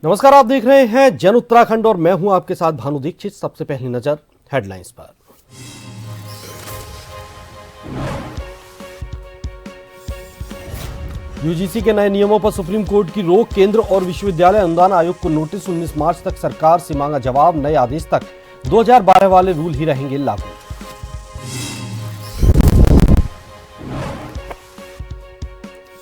नमस्कार, आप देख रहे हैं जन उत्तराखंड और मैं हूं आपके साथ भानु दीक्षित। सबसे पहली नजर हेडलाइंस पर। यूजीसी के नए नियमों पर सुप्रीम कोर्ट की रोक। केंद्र और विश्वविद्यालय अनुदान आयोग को नोटिस। 19 मार्च तक सरकार से मांगा जवाब। नए आदेश तक 2012 वाले रूल ही रहेंगे लागू।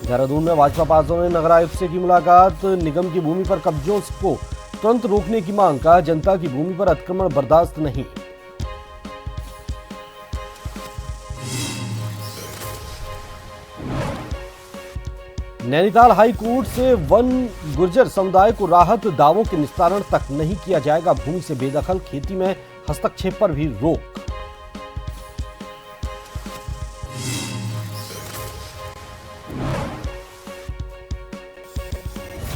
देहरादून में भाजपा पार्षदों ने नगर आयुक्त से की मुलाकात। निगम की भूमि पर कब्जों को तुरंत रोकने की मांग। कहा, जनता की भूमि पर अतिक्रमण बर्दाश्त नहीं। नैनीताल हाई कोर्ट से वन गुर्जर समुदाय को राहत। दावों के निस्तारण तक नहीं किया जाएगा भूमि से बेदखल। खेती में हस्तक्षेप पर भी रोक।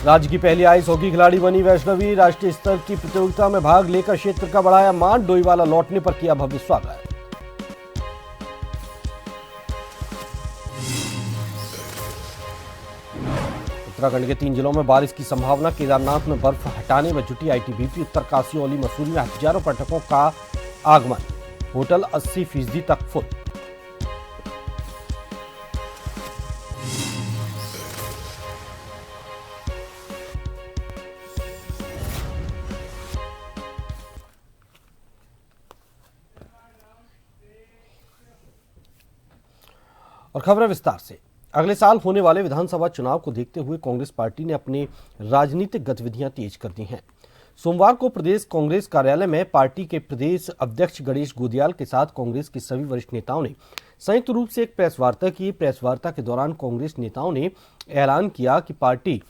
राज्य की पहली आइस हॉकी खिलाड़ी बनी वैष्णवी। राष्ट्रीय स्तर की प्रतियोगिता में भाग लेकर क्षेत्र का बढ़ाया मान। डोईवाला लौटने पर किया भव्य स्वागत। उत्तराखंड के 3 जिलों में बारिश की संभावना। केदारनाथ में बर्फ हटाने में जुटी आईटीबीपी। उत्तरकाशी, औली, मसूरी में हजारों पर्यटकों का आगमन। होटल 80% तक फुल। और खबरें विस्तार से। अगले साल होने वाले विधानसभा चुनाव को देखते हुए कांग्रेस पार्टी ने अपनी राजनीतिक गतिविधियां तेज कर दी हैं। सोमवार को प्रदेश कांग्रेस कार्यालय में पार्टी के प्रदेश अध्यक्ष गणेश गोदियाल के साथ कांग्रेस के सभी वरिष्ठ नेताओं ने संयुक्त रूप से एक प्रेस वार्ता की। प्रेस वार्ता के दौरान कांग्रेस नेताओं ने ऐलान किया कि पार्टी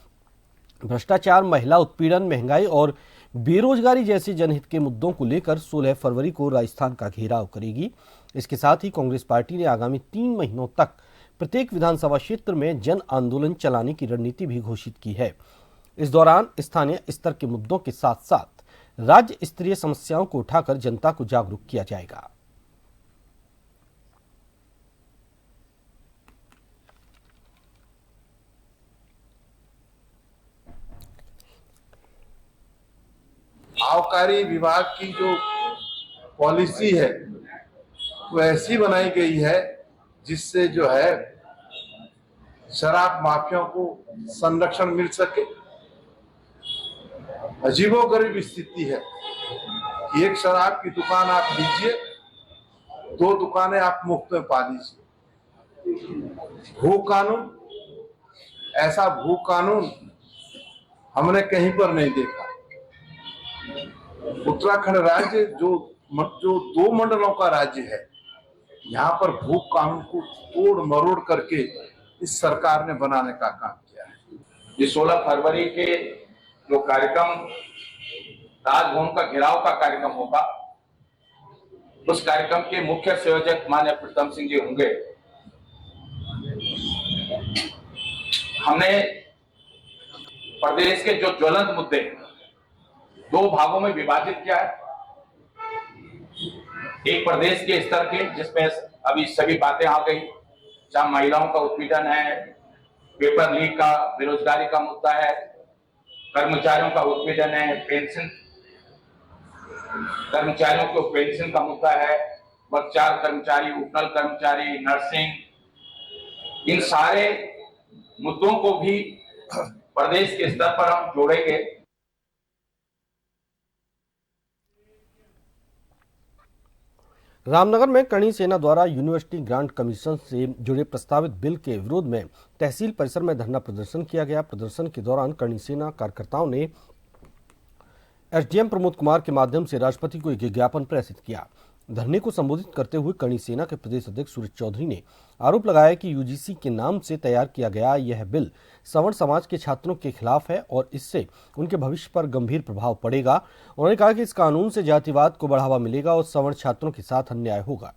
भ्रष्टाचार, महिला उत्पीड़न, महंगाई और बेरोजगारी जैसे जनहित के मुद्दों को लेकर 16 फरवरी को राजस्थान का घेराव करेगी। इसके साथ ही कांग्रेस पार्टी ने आगामी 3 महीनों तक प्रत्येक विधानसभा क्षेत्र में जन आंदोलन चलाने की रणनीति भी घोषित की है। इस दौरान स्थानीय स्तर के मुद्दों के साथ साथ राज्य स्तरीय समस्याओं को उठाकर जनता को जागरूक किया जाएगा। आबकारी विभाग की जो पॉलिसी है वो ऐसी बनाई गई है जिससे जो है शराब माफियाओं को संरक्षण मिल सके। अजीबोगरीब स्थिति है कि एक शराब की दुकान आप लीजिए, 2 दुकानें आप मुफ्त में पा लीजिए। भू कानून, ऐसा भू कानून हमने कहीं पर नहीं देखा। उत्तराखंड राज्य जो 2 मंडलों का राज्य है, यहाँ पर भू कानून को तोड़ मरोड़ करके इस सरकार ने बनाने का काम किया है। ये 16 फरवरी के जो कार्यक्रम राजभवन का घेराव का कार्यक्रम होगा, उस कार्यक्रम के मुख्य संयोजक माननीय प्रीतम सिंह जी होंगे। हमने प्रदेश के जो ज्वलंत मुद्दे 2 भागों में विभाजित किया है। एक प्रदेश के स्तर के, जिसमें अभी सभी बातें आ गई, चाहे महिलाओं का उत्पीड़न है, पेपर लीक का, बेरोजगारी का मुद्दा है, कर्मचारियों का उत्पीड़न है, पेंशन कर्मचारियों को पेंशन का मुद्दा है, वर्गचार कर्मचारी, उपनल कर्मचारी, नर्सिंग, इन सारे मुद्दों को भी प्रदेश के स्तर पर हम जोड़ेंगे। रामनगर में करणी सेना द्वारा यूनिवर्सिटी ग्रांट कमीशन से जुड़े प्रस्तावित बिल के विरोध में तहसील परिसर में धरना प्रदर्शन किया गया। प्रदर्शन के दौरान करणी सेना कार्यकर्ताओं ने एसडीएम प्रमोद कुमार के माध्यम से राष्ट्रपति को एक ज्ञापन प्रेषित किया। धरने को संबोधित करते हुए करणी सेना के प्रदेश अध्यक्ष सूरज चौधरी ने आरोप लगाया कि यूजीसी के नाम से तैयार किया गया यह बिल सवर्ण समाज के छात्रों के खिलाफ है और इससे उनके भविष्य पर गंभीर प्रभाव पड़ेगा। उन्होंने कहा कि इस कानून से जातिवाद को बढ़ावा मिलेगा और सवर्ण छात्रों के साथ अन्याय होगा।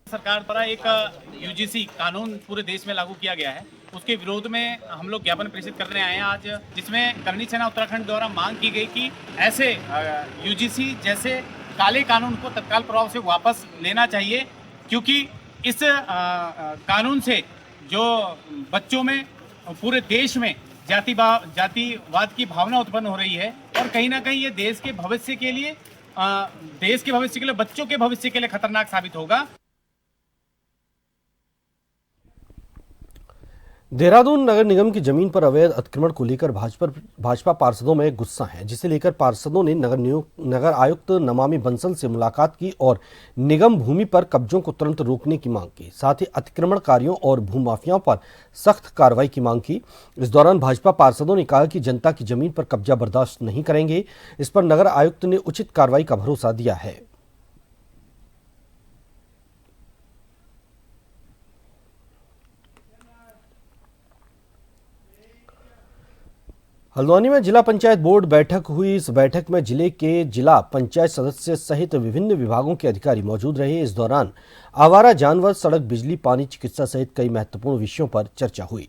सरकार द्वारा एक यूजीसी कानून पूरे देश में लागू किया गया है, उसके विरोध में हम लोग ज्ञापन प्रेषित करने आए हैं आज, जिसमें करणी सेना उत्तराखंड द्वारा मांग की गई कि ऐसे यूजीसी जैसे काले कानून को तत्काल प्रभाव से वापस लेना चाहिए, क्योंकि इस कानून से जो बच्चों में पूरे देश में जातिवाद की भावना उत्पन्न हो रही है और कहीं ना कहीं ये देश के भविष्य के लिए बच्चों के भविष्य के लिए खतरनाक साबित होगा। देहरादून नगर निगम की जमीन पर अवैध अतिक्रमण को लेकर भाजपा पार्षदों में गुस्सा है, जिसे लेकर पार्षदों ने नगर आयुक्त नमामि बंसल से मुलाकात की और निगम भूमि पर कब्जों को तुरंत रोकने की मांग की। साथ ही अतिक्रमणकारियों और भूमाफियाओं पर सख्त कार्रवाई की मांग की। इस दौरान भाजपा पार्षदों ने कहा कि जनता की जमीन पर कब्जा बर्दाश्त नहीं करेंगे। इस पर नगर आयुक्त ने उचित कार्रवाई का भरोसा दिया है। हल्द्वानी में जिला पंचायत बोर्ड बैठक हुई। इस बैठक में जिले के जिला पंचायत सदस्य सहित विभिन्न विभागों के अधिकारी मौजूद रहे। इस दौरान आवारा जानवर, सड़क, बिजली, पानी, चिकित्सा सहित कई महत्वपूर्ण विषयों पर चर्चा हुई।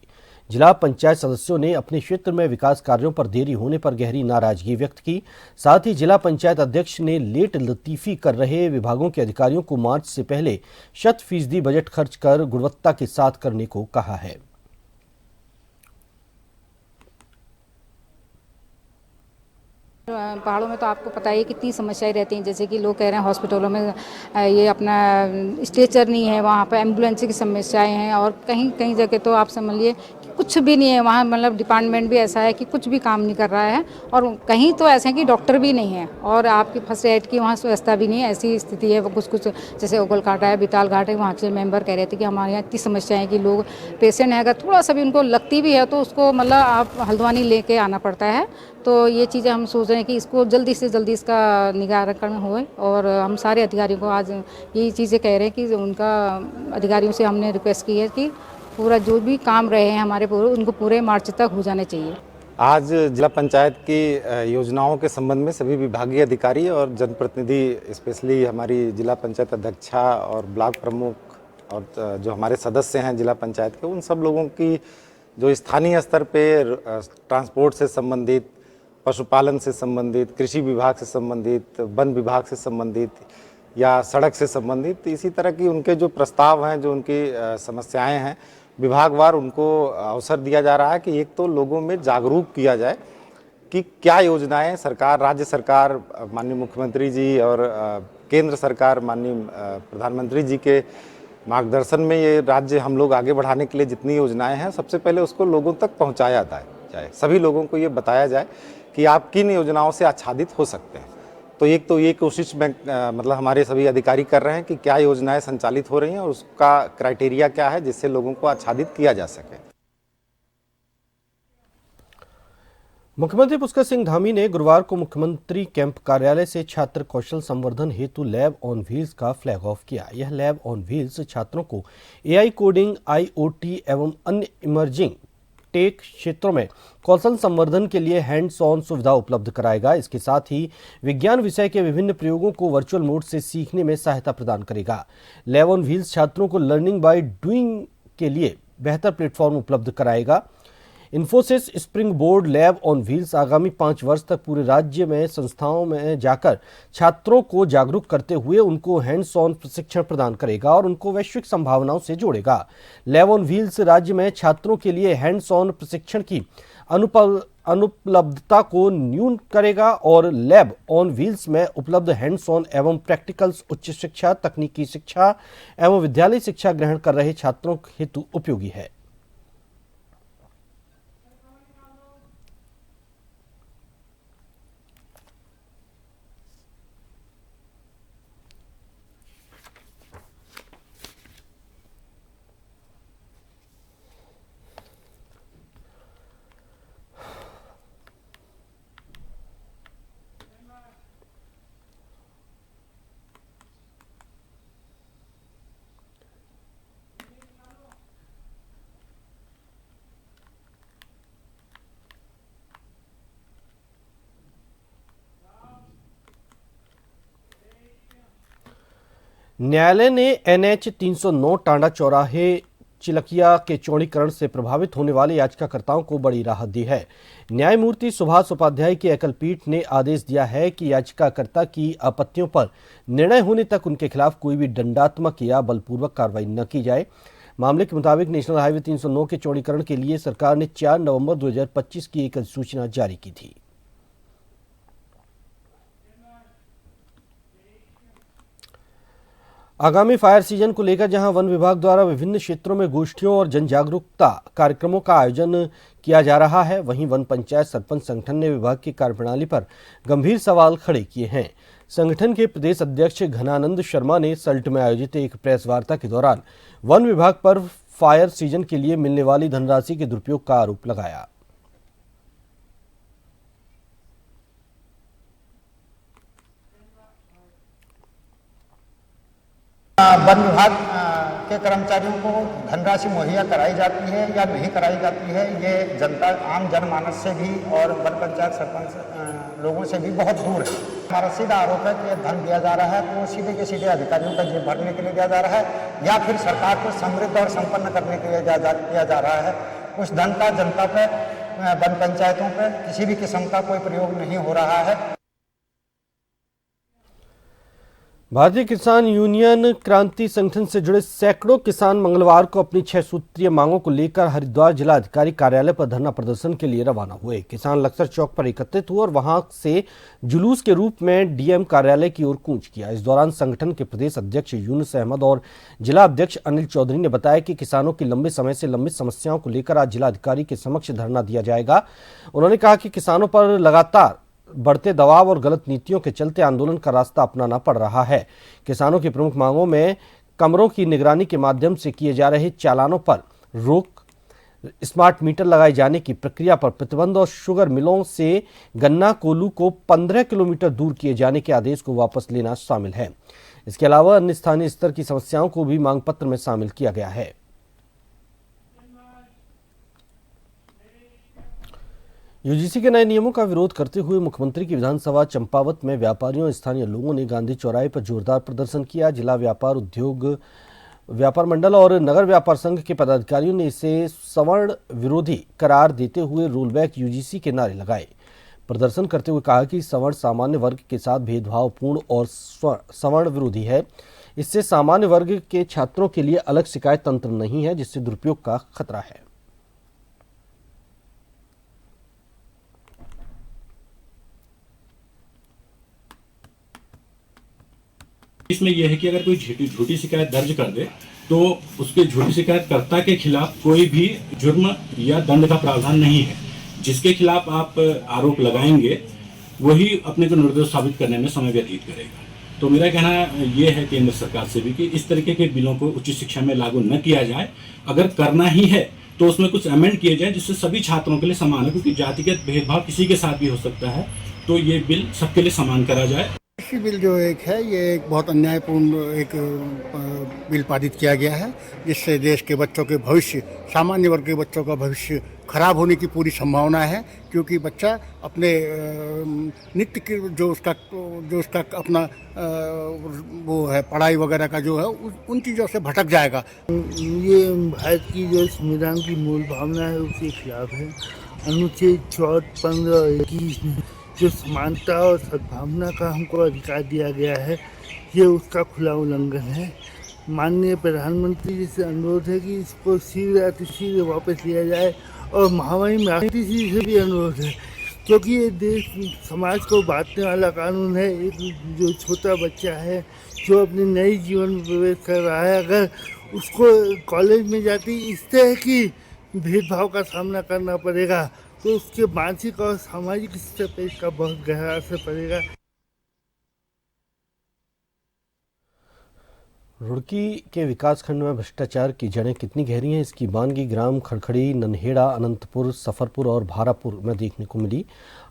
जिला पंचायत सदस्यों ने अपने क्षेत्र में विकास कार्यों पर देरी होने पर गहरी नाराजगी व्यक्त की। साथ ही जिला पंचायत अध्यक्ष ने लेट लतीफी कर रहे विभागों के अधिकारियों को मार्च से पहले 100% बजट खर्च कर गुणवत्ता के साथ करने को कहा है। पहाड़ों में तो आपको पता ही है कितनी समस्याएं रहती हैं, जैसे कि लोग कह रहे हैं हॉस्पिटलों में ये अपना स्ट्रेचर नहीं है, वहाँ पर एम्बुलेंस की समस्याएं हैं और कहीं कहीं जगह तो आप समझिए कुछ भी नहीं है वहाँ, मतलब डिपार्टमेंट भी ऐसा है कि कुछ भी काम नहीं कर रहा है और कहीं तो ऐसे है कि डॉक्टर भी नहीं है और आपकी फर्स्ट एड की वहाँ व्यवस्था भी नहीं है। ऐसी स्थिति है। कुछ जैसे ओगल घाट है, बिताल घाट है, वहाँ के मेंबर कह रहे थे कि हमारे यहाँ इतनी समस्या है कि लोग पेशेंट है, अगर थोड़ा सा भी उनको लगती भी है तो उसको मतलब आप हल्द्वानी लेके आना पड़ता है। तो ये चीज़ें हम सोच रहे हैं कि इसको जल्दी से जल्दी इसका निराकरण होए और हम सारे अधिकारियों को आज यही चीज़ें कह रहे हैं कि उनका अधिकारियों से हमने रिक्वेस्ट की है कि पूरा जो भी काम रहे हैं हमारे पूरे उनको पूरे मार्च तक हो जाने चाहिए। आज जिला पंचायत की योजनाओं के संबंध में सभी विभागीय अधिकारी और जनप्रतिनिधि, स्पेशली हमारी जिला पंचायत अध्यक्षा और ब्लॉक प्रमुख और जो हमारे सदस्य हैं जिला पंचायत के, उन सब लोगों की जो स्थानीय स्तर पे ट्रांसपोर्ट से संबंधित, पशुपालन से संबंधित, कृषि विभाग से संबंधित, वन विभाग से संबंधित या सड़क से संबंधित, इसी तरह की उनके जो प्रस्ताव हैं, जो उनकी समस्याएं हैं, विभागवार उनको अवसर दिया जा रहा है कि एक तो लोगों में जागरूक किया जाए कि क्या योजनाएं सरकार, राज्य सरकार, माननीय मुख्यमंत्री जी और केंद्र सरकार माननीय प्रधानमंत्री जी के मार्गदर्शन में ये राज्य हम लोग आगे बढ़ाने के लिए जितनी योजनाएं हैं, सबसे पहले उसको लोगों तक पहुंचाया जाए, सभी लोगों को ये बताया जाए कि आप किन योजनाओं से आच्छादित हो सकते हैं। तो एक तो ये कोशिश में मतलब हमारे सभी अधिकारी कर रहे हैं कि क्या योजनाएं संचालित हो रही हैं और उसका क्राइटेरिया क्या है जिससे लोगों को आच्छादित किया जा सके। मुख्यमंत्री पुष्कर सिंह धामी ने गुरुवार को मुख्यमंत्री कैंप कार्यालय से छात्र कौशल संवर्धन हेतु लैब ऑन व्हील्स का फ्लैग ऑफ किया। यह लैब ऑन व्हील्स छात्रों को एआई कोडिंग, आईओटी एवं अन्य इमर्जिंग टेक क्षेत्रों में कौशल संवर्धन के लिए हैंड्स ऑन सुविधा उपलब्ध कराएगा। इसके साथ ही विज्ञान विषय के विभिन्न प्रयोगों को वर्चुअल मोड से सीखने में सहायता प्रदान करेगा। लैब ऑन व्हील्स छात्रों को लर्निंग बाय डूइंग के लिए बेहतर प्लेटफॉर्म उपलब्ध कराएगा। Infosys spring board lab on wheels आगामी 5 वर्ष तक पूरे राज्य में संस्थाओं में जाकर छात्रों को जागरूक करते हुए उनको हैंड्स ऑन प्रशिक्षण प्रदान करेगा और उनको वैश्विक संभावनाओं से जोड़ेगा। लैब ऑन व्हील्स राज्य में छात्रों के लिए हैंड्स ऑन प्रशिक्षण की अनुपलब्धता को न्यून करेगा और लैब ऑन व्हील्स में उपलब्ध हैंड्स ऑन एवं प्रैक्टिकल्स उच्च शिक्षा, तकनीकी शिक्षा एवं विद्यालय शिक्षा ग्रहण कर रहे छात्रों हेतु उपयोगी है। न्यायालय ने NH 309 टांडा चौराहे चिलकिया के चौड़ीकरण से प्रभावित होने वाले याचिकाकर्ताओं को बड़ी राहत दी है। न्यायमूर्ति सुभाष उपाध्याय की एकल पीठ ने आदेश दिया है कि याचिकाकर्ता की आपत्तियों पर निर्णय होने तक उनके खिलाफ कोई भी दंडात्मक या बलपूर्वक कार्रवाई न की जाए। मामले के मुताबिक नेशनल हाईवे 309 के चौड़ीकरण के लिए सरकार ने 4 नवंबर 2025 की एक अधिसूचना जारी की थी। आगामी फायर सीजन को लेकर जहां वन विभाग द्वारा विभिन्न क्षेत्रों में गोष्ठियों और जन जागरूकता कार्यक्रमों का आयोजन किया जा रहा है, वहीं वन पंचायत सरपंच संगठन ने विभाग की कार्यप्रणाली पर गंभीर सवाल खड़े किए हैं। संगठन के प्रदेश अध्यक्ष घनानंद शर्मा ने सल्ट में आयोजित एक प्रेस वार्ता के दौरान वन विभाग पर फायर सीजन के लिए मिलने वाली धनराशि के दुरुपयोग का आरोप लगाया। वन विभाग के कर्मचारियों को धनराशि मुहैया कराई जाती है या नहीं कराई जाती है, ये जनता आम जनमानस से भी और वन पंचायत सरपंच लोगों से भी बहुत दूर है। हमारा सीधा आरोप है कि ये धन दिया जा रहा है तो वो सीधे के सीधे अधिकारियों का जेब भरने के लिए दिया जा रहा है या फिर सरकार को समृद्ध और संपन्न करने के लिए दिया जा रहा है। उस धन का जनता पे, वन पंचायतों पे किसी भी किस्म का कोई प्रयोग नहीं हो रहा है। भारतीय किसान यूनियन क्रांति संगठन से जुड़े सैकड़ों किसान मंगलवार को अपनी 6 सूत्रीय मांगों को लेकर हरिद्वार जिला अधिकारी कार्यालय पर धरना प्रदर्शन के लिए रवाना हुए। किसान लक्सर चौक पर एकत्रित हुए और वहां से जुलूस के रूप में डीएम कार्यालय की ओर कूच किया। इस दौरान संगठन के प्रदेश अध्यक्ष यूनुस अहमद और जिला अध्यक्ष अनिल चौधरी ने बताया कि किसानों की लंबे समय से लंबित समस्याओं को लेकर आज जिलाधिकारी के समक्ष धरना दिया जाएगा। उन्होंने कहा कि किसानों पर लगातार बढ़ते दबाव और गलत नीतियों के चलते आंदोलन का रास्ता अपनाना पड़ रहा है। किसानों की प्रमुख मांगों में कमरों की निगरानी के माध्यम से किए जा रहे चालानों पर रोक, स्मार्ट मीटर लगाए जाने की प्रक्रिया पर प्रतिबंध और शुगर मिलों से गन्ना कोल्हू को 15 किलोमीटर दूर किए जाने के आदेश को वापस लेना शामिल है। इसके अलावा अन्य स्थानीय स्तर की समस्याओं को भी मांग पत्र में शामिल किया गया है। यूजीसी के नए नियमों का विरोध करते हुए मुख्यमंत्री की विधानसभा चंपावत में व्यापारियों और स्थानीय लोगों ने गांधी चौराहे पर जोरदार प्रदर्शन किया। जिला व्यापार उद्योग व्यापार मंडल और नगर व्यापार संघ के पदाधिकारियों ने इसे सवर्ण विरोधी करार देते हुए रोल बैक यूजीसी के नारे लगाए। प्रदर्शन करते हुए कहा कि सवर्ण सामान्य वर्ग के साथ भेदभावपूर्ण और सवर्ण विरोधी है। इससे सामान्य वर्ग के छात्रों के लिए अलग शिकायत तंत्र नहीं है, जिससे दुरुपयोग का खतरा है। इसमें यह है कि अगर कोई झूठी शिकायत दर्ज कर दे तो उसके झूठी शिकायतकर्ता के खिलाफ कोई भी जुर्म या दंड का प्रावधान नहीं है। जिसके खिलाफ आप आरोप लगाएंगे वही अपने को निर्दोष साबित करने में समय व्यतीत करेगा। तो मेरा कहना यह है केंद्र सरकार से भी कि इस तरीके के बिलों को उच्च शिक्षा में लागू न किया जाए। अगर करना ही है तो उसमें कुछ अमेंड किए जाए जिससे सभी छात्रों के लिए समान है, क्योंकि जातिगत भेदभाव किसी के साथ भी हो सकता है। तो ये बिल सबके लिए समान करा जाए। कृषि बिल जो एक है, ये एक बहुत अन्यायपूर्ण एक बिल पारित किया गया है, जिससे देश के बच्चों के भविष्य, सामान्य वर्ग के बच्चों का भविष्य खराब होने की पूरी संभावना है। क्योंकि बच्चा अपने नित्य के जो उसका अपना वो है पढ़ाई वगैरह का जो है उन चीज़ों से भटक जाएगा। ये भारत की जो संविधान की मूल भावना है उसके खिलाफ है। अनुच्छेद 14, 15, 21 में जो समानता और सद्भावना का हमको अधिकार दिया गया है, ये उसका खुला उल्लंघन है। माननीय प्रधानमंत्री जी से अनुरोध है कि इसको शीघ्र अतिशीघ्र वापस लिया जाए और महामारी में आखिरी जी से भी अनुरोध है, क्योंकि ये देश समाज को बांटने वाला कानून है। एक जो छोटा बच्चा है जो अपने नए जीवन में प्रवेश कर रहा है, अगर उसको कॉलेज में जाती इस तरह की भेदभाव का सामना करना पड़ेगा तो उसके मानसिक और सामाजिक स्तर पर इसका बहुत गहरा असर पड़ेगा। रुड़की के विकासखंड में भ्रष्टाचार की जड़ें कितनी गहरी हैं, इसकी बानगी ग्राम खड़खड़ी, नन्हेड़ा, अनंतपुर, सफरपुर और भारापुर में देखने को मिली।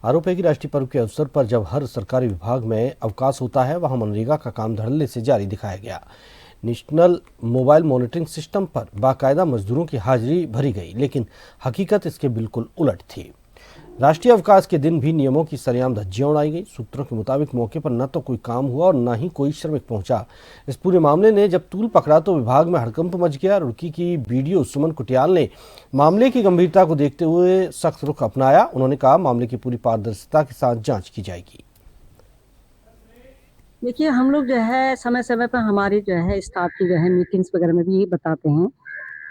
आरोप है कि राष्ट्रीय पर्व के अवसर पर जब हर सरकारी विभाग में अवकाश होता है, वहां मनरेगा का काम धड़ल्ले से जारी दिखाया गया। नेशनल मोबाइल मॉनिटरिंग सिस्टम पर बाकायदा मजदूरों की हाजिरी भरी गई, लेकिन हकीकत इसके बिल्कुल उलट थी। राष्ट्रीय अवकाश के दिन भी नियमों की सरेआम धज्जियां उड़ाई गई। सूत्रों के मुताबिक मौके पर न तो कोई काम हुआ और न ही कोई श्रमिक पहुंचा। इस पूरे मामले ने जब तूल पकड़ा तो विभाग में हड़कंप मच गया। रुड़की की बीडीओ सुमन कुटियाल ने मामले की गंभीरता को देखते हुए सख्त रुख अपनाया। उन्होंने कहा, मामले की पूरी पारदर्शिता के साथ जांच की जाएगी। देखिए, हम लोग जो है समय समय पर हमारे जो है स्टाफ की जो है मीटिंग्स वगैरह में भी यही बताते हैं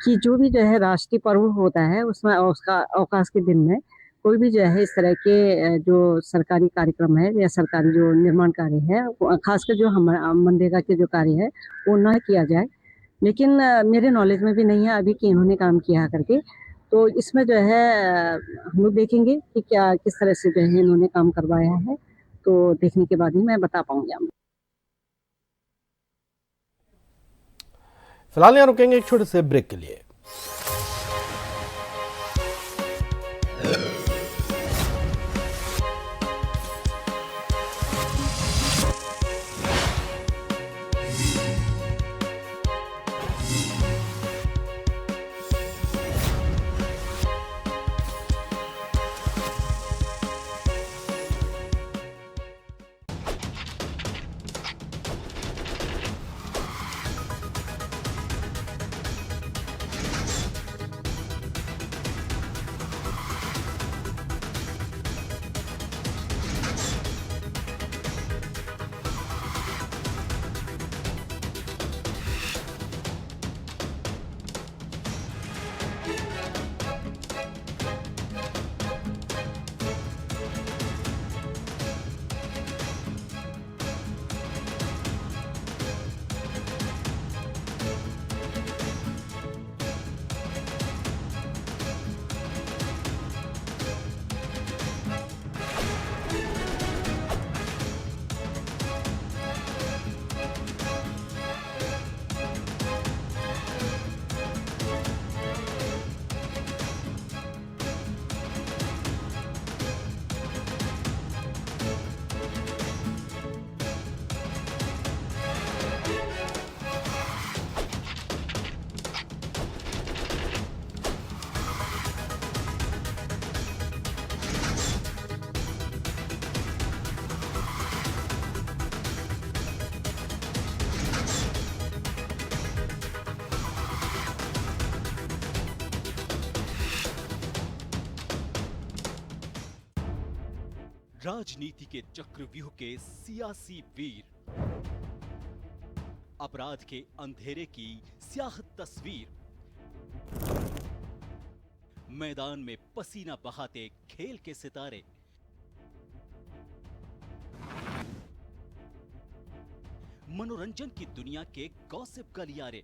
कि जो भी जो है राष्ट्रीय पर्व होता है उसमें उसका अवकाश के दिन में कोई भी जो है इस तरह के जो सरकारी कार्यक्रम है या सरकारी जो निर्माण कार्य है, खासकर जो हम मनरेगा के जो कार्य है वो न किया जाए। लेकिन मेरे नॉलेज में भी नहीं है अभी कि इन्होंने काम किया करके, तो इसमें जो है हम लोग देखेंगे कि क्या किस तरह से जो है इन्होंने काम करवाया है, तो देखने के बाद ही मैं बता पाऊंगी आपको। फिलहाल यहाँ रुकेंगे एक छोटे से ब्रेक के लिए। राजनीति के चक्रव्यूह के सियासी वीर, अपराध के अंधेरे की स्याह तस्वीर, मैदान में पसीना बहाते खेल के सितारे, मनोरंजन की दुनिया के गॉसिप गलियारे,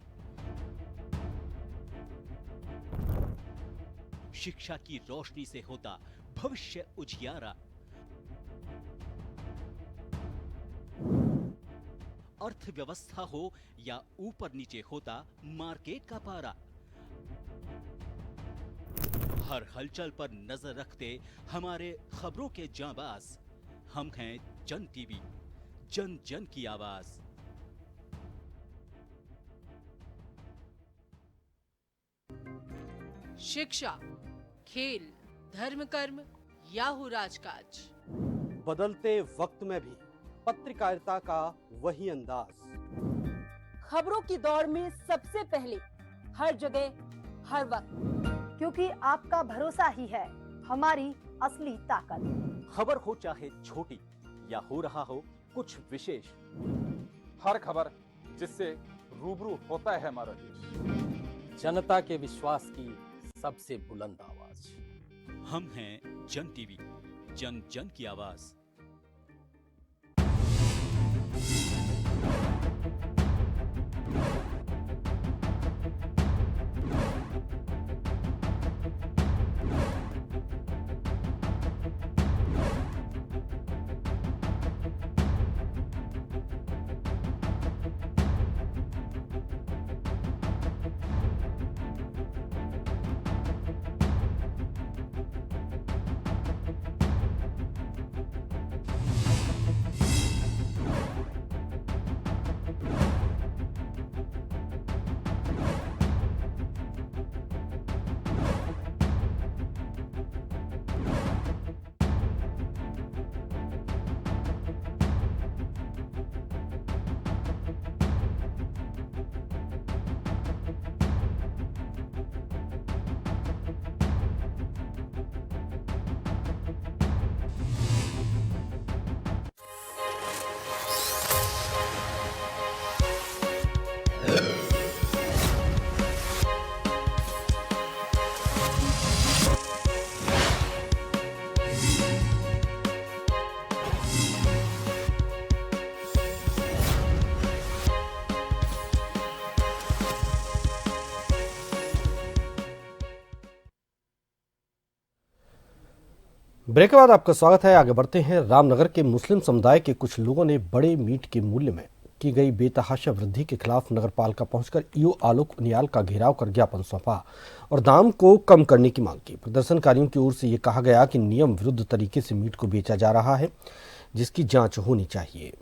शिक्षा की रोशनी से होता भविष्य उजियारा, अर्थव्यवस्था हो या ऊपर नीचे होता मार्केट का पारा, हर हलचल पर नजर रखते हमारे खबरों के जांबाज। हम हैं जन टीवी, जन जन की आवाज। शिक्षा, खेल, धर्म कर्म या हो राजकाज, बदलते वक्त में भी पत्रकारिता का वही अंदाज, खबरों की दौड़ में सबसे पहले, हर जगह, हर वक्त, क्योंकि आपका भरोसा ही है हमारी असली ताकत। खबर हो चाहे छोटी या हो रहा हो कुछ विशेष, हर खबर जिससे रूबरू होता है हमारा देश, जनता के विश्वास की सबसे बुलंद आवाज। हम हैं जन टीवी, जन जन की आवाज। ब्रेक के बाद आपका स्वागत है। आगे बढ़ते हैं। रामनगर के मुस्लिम समुदाय के कुछ लोगों ने बड़े मीट के मूल्य में की गई बेतहाशा वृद्धि के खिलाफ नगरपालिका पहुंचकर ईओ आलोक उनियाल का घेराव कर ज्ञापन सौंपा और दाम को कम करने की मांग की। प्रदर्शनकारियों की ओर से यह कहा गया कि नियम विरुद्ध तरीके से मीट को बेचा जा रहा है, जिसकी जांच होनी चाहिए।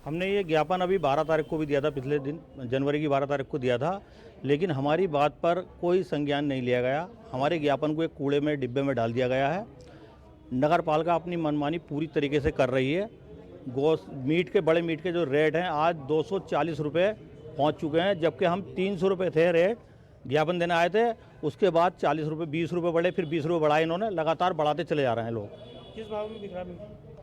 हमने ये ज्ञापन अभी 12 तारीख को भी दिया था, पिछले दिन जनवरी की 12 तारीख को दिया था, लेकिन हमारी बात पर कोई संज्ञान नहीं लिया गया। हमारे ज्ञापन को एक कूड़े में डिब्बे में डाल दिया गया है। नगर पालिका अपनी मनमानी पूरी तरीके से कर रही है। मीट के बड़े मीट के जो रेट हैं आज 240 रुपये पहुँच चुके हैं, जबकि हम 300 रुपये थे रेट ज्ञापन देने आए थे। उसके बाद 40 रुपये 20 रुपये बढ़े, फिर 20 रुपये बढ़ाए। इन्होंने लगातार बढ़ाते चले जा रहे हैं लोग। किस भाव में बिक रहा है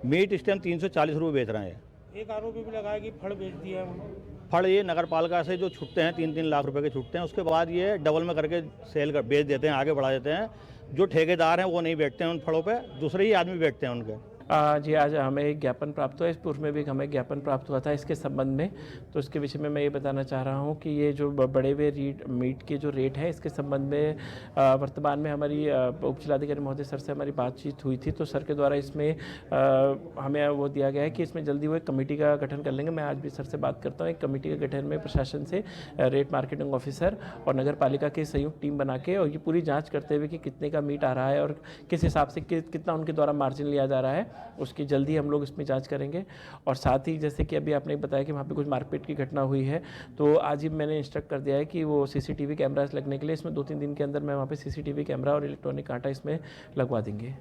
मीट? इस टाइम 340 रुपये बेच रहे हैं। एक आरोपी भी लगाया कि फड़ बेच दिया है। फड़ ये नगर पालिका से जो छुटते हैं 3-3 लाख रुपए के छुटते हैं, उसके बाद ये डबल में करके सेल कर बेच देते हैं, आगे बढ़ा देते हैं। जो ठेकेदार हैं वो नहीं बैठते हैं उन फड़ों पे, दूसरे ही आदमी बैठते हैं उनके। जी, आज हमें एक ज्ञापन प्राप्त हुआ। इस पूर्व में भी हमें ज्ञापन प्राप्त हुआ था इसके संबंध में। तो इसके विषय में मैं ये बताना चाह रहा हूँ कि ये जो बड़े हुए मीट के जो रेट है, इसके संबंध में वर्तमान में हमारी उप जिलाधिकारी महोदय सर से हमारी बातचीत हुई थी। तो सर के द्वारा इसमें हमें वो दिया गया है कि इसमें जल्दी वो एक कमेटी का गठन कर लेंगे। मैं आज भी सर से बात करता हूँ। एक कमेटी के गठन में प्रशासन से रेट मार्केटिंग ऑफिसर और नगर पालिका की संयुक्त टीम बना के और ये पूरी जाँच करते हुए कि कितने का मीट आ रहा है और किस हिसाब से कितना उनके द्वारा मार्जिन लिया जा रहा है, उसकी जल्दी हम लोग इसमें जांच करेंगे। और साथ ही जैसे कि अभी आपने बताया कि वहाँ पे कुछ मारपीट की घटना हुई है, तो आज ही मैंने इंस्ट्रक्ट कर दिया है कि वो सीसीटीवी कैमरास लगने के लिए इसमें 2-3 दिन के अंदर मैं वहाँ पे सीसीटीवी कैमरा और इलेक्ट्रॉनिक कांटा इसमें लगवा देंगे।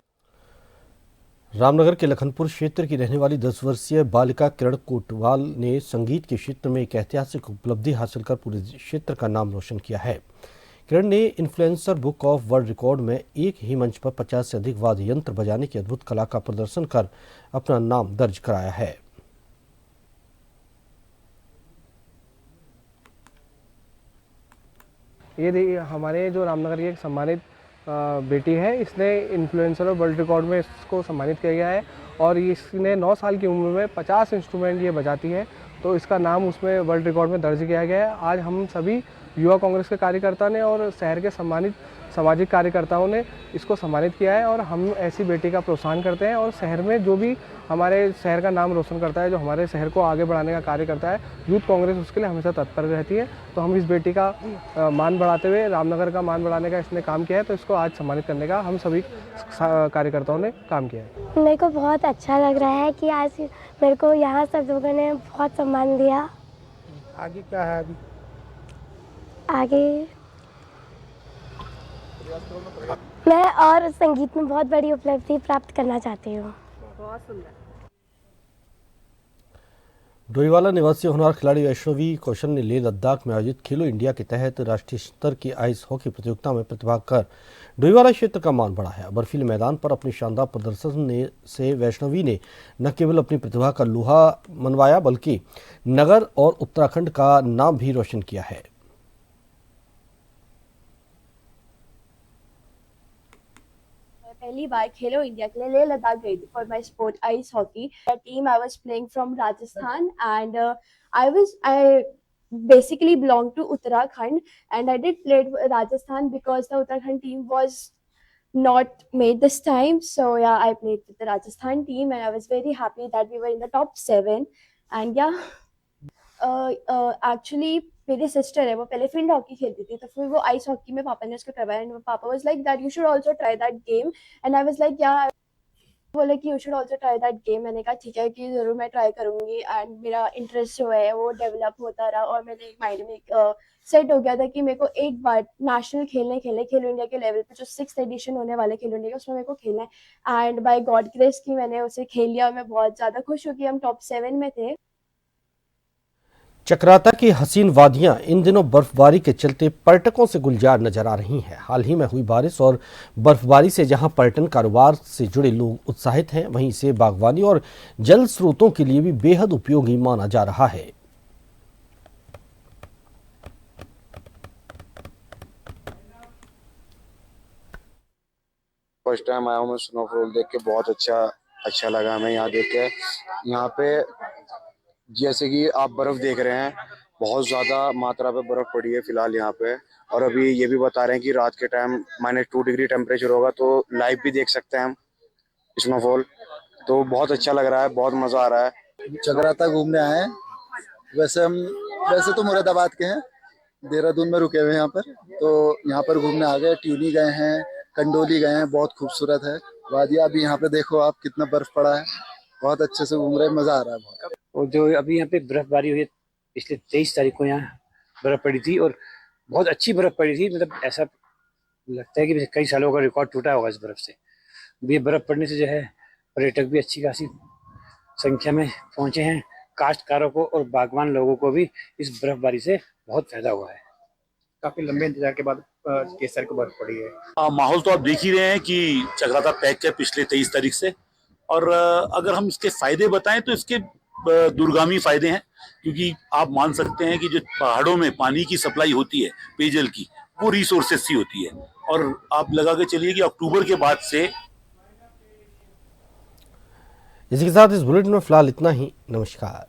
रामनगर के लखनपुर क्षेत्र की रहने वाली 10 वर्षीय बालिका किरण कोटवाल ने संगीत के क्षेत्र में एक ऐतिहासिक उपलब्धि हासिल कर पूरे क्षेत्र का नाम रोशन किया है। किरण ने influencer book of world record में एक ही मंच पर 50 से अधिक वाद्य यंत्र बजाने की अद्भुत कला का प्रदर्शन कर अपना नाम दर्ज कराया है। ये हमारे जो रामनगर की एक सम्मानित बेटी है, इसने इन्फ्लुएंसर और वर्ल्ड रिकॉर्ड में इसको सम्मानित किया गया है और इसने 9 साल की उम्र में 50 इंस्ट्रूमेंट ये बजाती है, तो इसका नाम उसमें वर्ल्ड रिकॉर्ड में दर्ज किया गया है। आज हम सभी युवा कांग्रेस के कार्यकर्ता ने और शहर के सम्मानित सामाजिक कार्यकर्ताओं ने इसको सम्मानित किया है और हम ऐसी बेटी का प्रोत्साहन करते हैं और शहर में जो भी हमारे शहर का नाम रोशन करता है, जो हमारे शहर को आगे बढ़ाने का कार्य करता है, यूथ कांग्रेस उसके लिए हमेशा तत्पर रहती है। तो हम इस बेटी का मान बढ़ाते हुए रामनगर का मान बढ़ाने का इसने काम किया है, तो इसको आज सम्मानित करने का हम सभी कार्यकर्ताओं ने काम किया है। मेरे को बहुत अच्छा लग रहा है कि आज मेरे को यहाँ सब लोगों ने बहुत सम्मान दिया। आगे क्या है? अभी आगे मैं और संगीत में बहुत बड़ी उपलब्धि प्राप्त करना चाहती हूँ। बहुत सुंदर। डोईवाला निवासी होनहार खिलाड़ी वैष्णवी कौशल ने लेह लद्दाख में आयोजित खेलो इंडिया के तहत राष्ट्रीय स्तर की आइस हॉकी प्रतियोगिता में प्रतिभाग कर डोईवाला क्षेत्र का मान बढ़ाया। बर्फीले मैदान पर अपने शानदार प्रदर्शन से वैष्णवी ने न केवल अपनी प्रतिभा का लोहा मनवाया, बल्कि नगर और उत्तराखंड का नाम भी रोशन किया है। पहली बार खेलो इंडिया के लिए लेह लद्दाख गई थी for my sport ice hockey team. I was playing from Rajasthan and I basically belong to Uttarakhand and I did play Rajasthan because the Uttarakhand team was not made this time. So yeah, I played with the Rajasthan team and I was very happy that we were in the top 7. And yeah, actually मेरी sister है, वो पहले field hockey खेलती थी, तो फिर वो ice hockey में पापा ने उसको करवाया एंड पापा was like that you should also try that game and I was like या, बोले कि you should also try that game. मैंने कहा ठीक है कि जरूर मैं ट्राई करूंगी एंड मेरा इंटरेस्ट जो है वो डेवलप होता रहा और मेरे माइंड में सेट हो गया था कि मेरे को एक बार नेशनल खेलो इंडिया के लेवल पे जो 6th एडिशन होने वाले खेलो इंडिया उसमें मेरे को खेलना है एंड बाय गॉड ग्रेस की मैंने उसे खेल लिया और मैं बहुत ज्यादा खुश हूँ कि हम टॉप 7 में थे। चक्राता की हसीन वादियां इन दिनों बर्फबारी के चलते पर्यटकों से गुलजार नजर आ रही हैं। हाल ही में हुई बारिश और बर्फबारी से जहां पर्यटन कारोबार से जुड़े लोग उत्साहित हैं, वहीं इसे बागवानी और जल स्रोतों के लिए भी बेहद उपयोगी माना जा रहा है। फर्स्ट टाइम आया हूँ मैं, स्नोफॉल देख के बहुत अच्छा लगा हमें यहाँ देख के। यहाँ पे जैसे कि आप बर्फ देख रहे हैं, बहुत ज़्यादा मात्रा पे बर्फ़ पड़ी है फिलहाल यहाँ पे। और अभी ये भी बता रहे हैं कि रात के टाइम -2 डिग्री टेम्परेचर होगा, तो लाइव भी देख सकते हैं हम स्नोफॉल। तो बहुत अच्छा लग रहा है, बहुत मज़ा आ रहा है। चकराता घूमने आए हैं। वैसे तो मुरादाबाद के हैं, देहरादून में रुके हुए हैं यहाँ पर, तो यहाँ पर घूमने आ गए। ट्यूनी गए हैं, कंडोली गए हैं, बहुत खूबसूरत है वादियाँ। अभी यहाँ पे देखो आप कितना बर्फ पड़ा है, बहुत अच्छे से घूम रहे हैं, मजा आ रहा है बहुत। और जो अभी यहाँ पे बर्फबारी हुई है, पिछले 23 तारीख को यहाँ बर्फ पड़ी थी और बहुत अच्छी बर्फ पड़ी थी। मतलब ऐसा लगता है कि कई सालों का रिकॉर्ड टूटा होगा इस बर्फ से। ये बर्फ पड़ने से जो है पर्यटक भी अच्छी खासी संख्या में पहुंचे हैं। काश्तकारों को और बागवान लोगों को भी इस बर्फबारी से बहुत फायदा हुआ है। काफी लंबे इंतजार के बाद केसर को बर्फ पड़ी है। माहौल तो आप देख ही रहे हैं कि चक्राता पैक है पिछले 23 तारीख से। और अगर हम इसके फायदे बताएं तो इसके दूरगामी फायदे हैं, क्योंकि आप मान सकते हैं कि जो पहाड़ों में पानी की सप्लाई होती है पेयजल की, वो रिसोर्सेस से होती है। और आप लगा के चलिए कि अक्टूबर के बाद से। इसी के साथ इस बुलेटिन में फिलहाल इतना ही। नमस्कार।